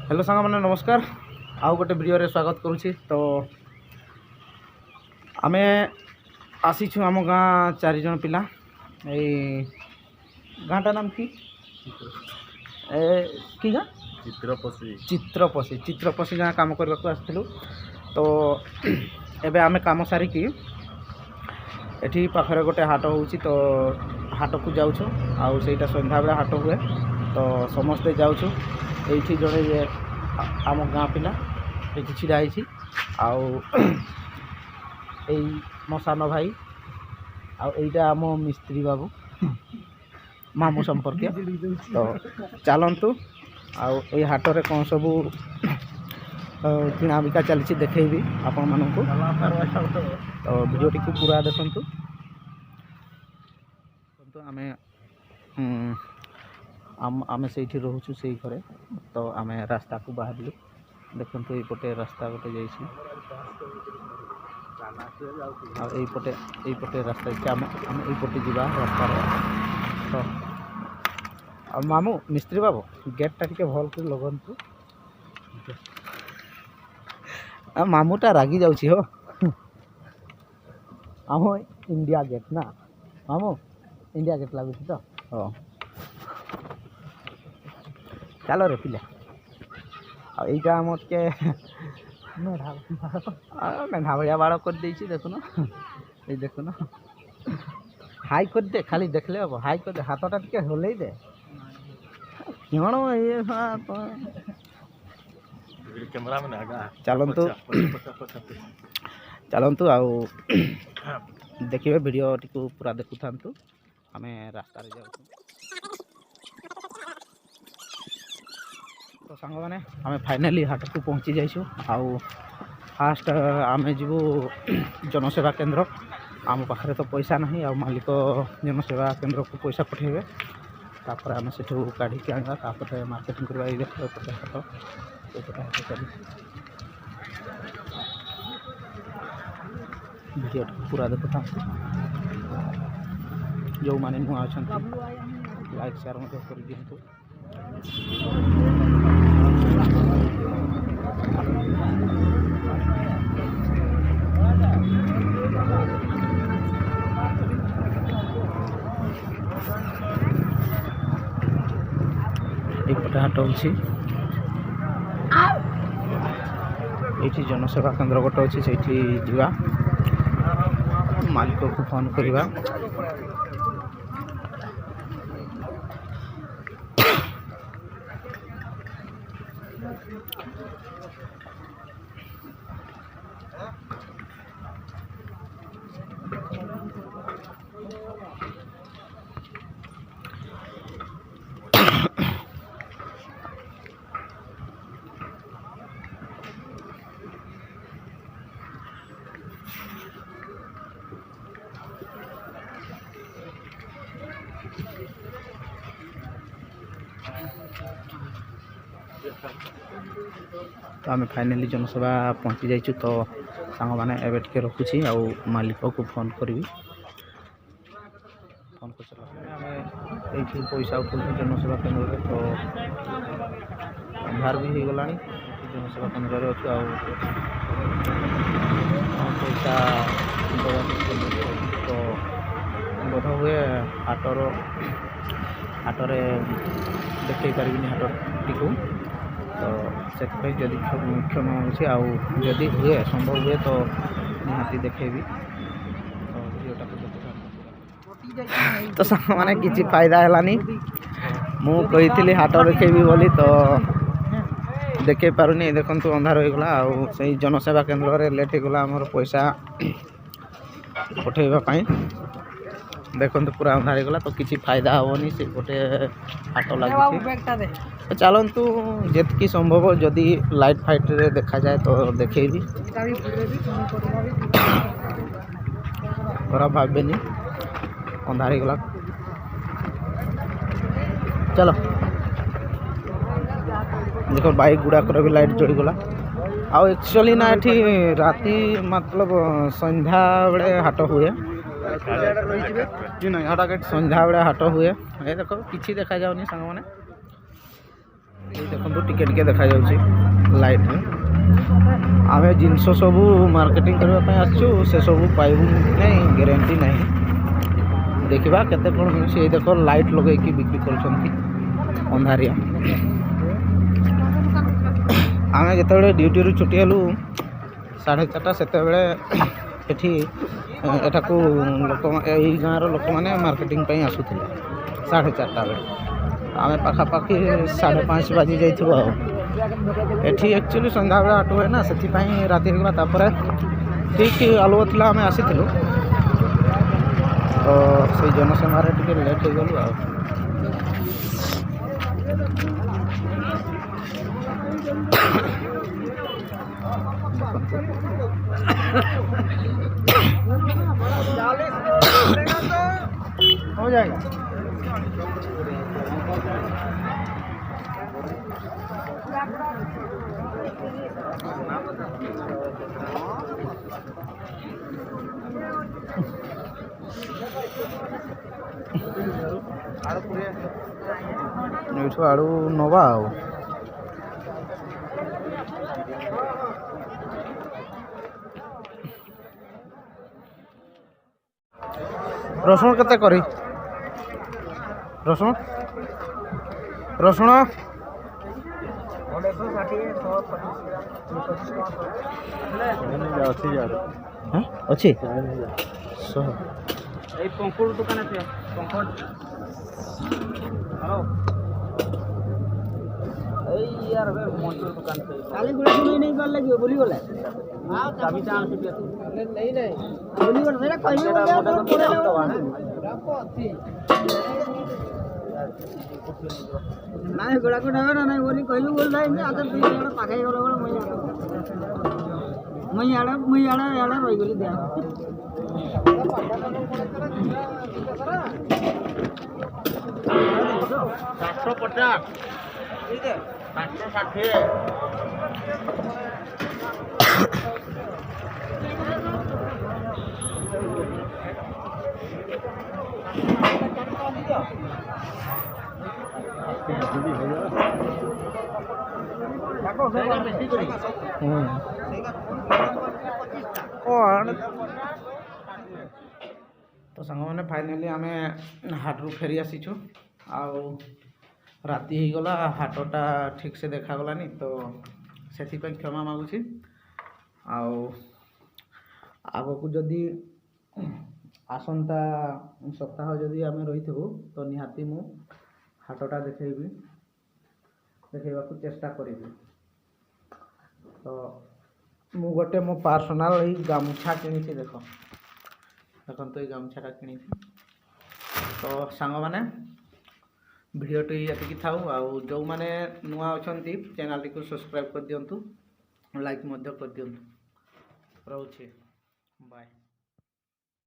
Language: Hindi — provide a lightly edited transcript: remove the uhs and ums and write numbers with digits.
हेलो सांग मैंने नमस्कार आउ गोटे वीडियो स्वागत करुँची। तो आम आसीचु आम गाँ 4 जन पिला गाँटा नाम कि गाँ चित्रपशी गाँ काम करने को आसलु। तो एबे आमे काम सारिकी एठी पाखरे गोटे हाट होउची। तो हाट को जाऊँ आउ सेटा संध्या बेला हाट हुए तो समस्ते जाऊँ। एठी जड़े ये आम गाँ पिला ये छिड़ा आउ मो सान भाई आईटा आम मिस्त्री बाबू मामू संपर्क। तो चलतु आउ हाटरे कौन सब किणा बिका चली देखी आपण मानू। तो वीडियो टी पूरा देखु। आमे से रोचु से घरे। तो आमे रास्ता को बाहर देखु ये रास्ता गोटे जाइए यहीपटे रास्ता आम यहीपटे जा रास्ता। तो मामू मिस्त्री बाबू गेटा टे भल कर लगंतु। मामूटा रागी जाऊँगी हो आम इंडिया गेट ना मामू इंडिया गेट लगुच। तो हाँ चलो रे पिला आईटा आम के मेढ़ा भाया बाड़ कर देखुन ये देखुन हाई कर दे खाली देखले हम हाई कर दे हाथटा टे हल्ले दे कण ये चलतु चलतु आउ देखिए वीडियो टी पूरा देखु था। आम रास्तार जाऊँ। तो सांग मैंने आम फाइनाली हाट को पहुँची जाइछू। आउ फास्ट आम जीवु जनसेवा केंद्र। आम पाखे तो पैसा नहीं आ मालिक जनसेवा केंद्र को पैसा पठेबे तापर आम से काढ़ी आना तापर मार्केटिंग करवा। हाट चली वीडियो पूरा देखुता जो मैंने नुआ अच्छा लाइक शेयर कर दिंतु। एक हाट होची ये जनसेवा केंद्र गोटे अच्छी से जा मालिक को फोन करवा। तो आम फाइनाली जनसेवा पहुँची जाइए। तो सांग मैंने एवं टे रखुची आउ मालिक को फोन करी फोन कर आम ये पैसा उठू जनसेवा केंद्र। तो अंधार भी हो गला जनसेवा केंद्र अच्छे पैसा तो बोध हुए हाटरे देखे पारि हाट टी। तो से जदि क्षमा होगी आदि हुए संभव हुए तो निहाती देखेबी। तो वीडियोटा तो सांग माने किसी फायदा है मु कही हाट देखेबी बोली तो देखे पारुनी। देखु अंधार हो गला से जनसेवा केंद्र लेट हो गला आमर पैसा पठेबाई। देखो पूरा अंधार हो गला तो किसी फायदा हेनी से गोटे हाट लगे। तो चलतु जितकी संभव जदि लाइट फाइट रे देखा जाए तो देखेबी खराब भावेनी अंधार हो गला। चलो देखो बाइक गुड़ाकर भी लाइट जड़ी गला। आउ एक्चुअली ना ये राति मतलब संध्या बेले हाट हुए संध्या बेले हाट हुए। ये देखो किसी देखा जाऊनी सांग मैंने देखो टिके टिके देखा जाउची लाइट में आमे जिनस सबू मार्केटिंग करबा आसछु से सबू पाइबू नहीं गारंटी नहीं देखा केते कोन से देखो लाइट लगे कि बिक्री करछंती अंधारिया आमे जते ड्यूटी रु छुट्टी हलु 4:30 सेते बेले एठी एटा को लोक एई गाँव लोक माने मार्केटिंग पे आसुथिले 4:30 बेले आमे पाखापाखि 5:30 बाजी जाइथिबो एठी एक्चुअली संध्या बेला आटो है ना सेति पई राति होगला तापर ठीक आलो थिला आमे आसीथिलु तो से जनसंख्या रे टिके लेट हो गलु हो जाएगा ଏଇଠୁ ଆଳୁ ନବା ଆଉ ରସୁଣ କେତେ କରି ରସୁଣ ରସୁଣ ଅଛି এই পঙ্কুর দোকান আছে পঙ্কজ হ্যালো এই यार वे मोटर दुकान से काली गुड़ा सुनी नहीं कर लगी बोली बोले हां चाबी चाण से नहीं नहीं बोली बोले मेरा कहीं बोले पूरा राको थी नहीं गुड़ा को ना नहीं बोली कहलु बोल भाई मैं आदर दी जण पाखाई गलो गलो मैं आड़ा रही गली दे 750 ठीक है 760 तो सांग मैंने फाइनाली आम हाटू फेरी आसीचु राति हो गला हाटटा ठीक से देखा गलानी तो से क्षमा मागुची आग को जदि आसंता सप्ताह जदि आम रही तो निहाती मु हाटटा देखा चेष्टा करी तो मु गोटे मो पर्सनल गामुछा किनी देख तो ये गामुछाटा किनी तो सांग मैंने भिडियोटी ये था जो मैंने नुआ अच्छा चैनल टी को सब्सक्राइब कर दिंतु लाइक कर दिंतु रोचे बाय।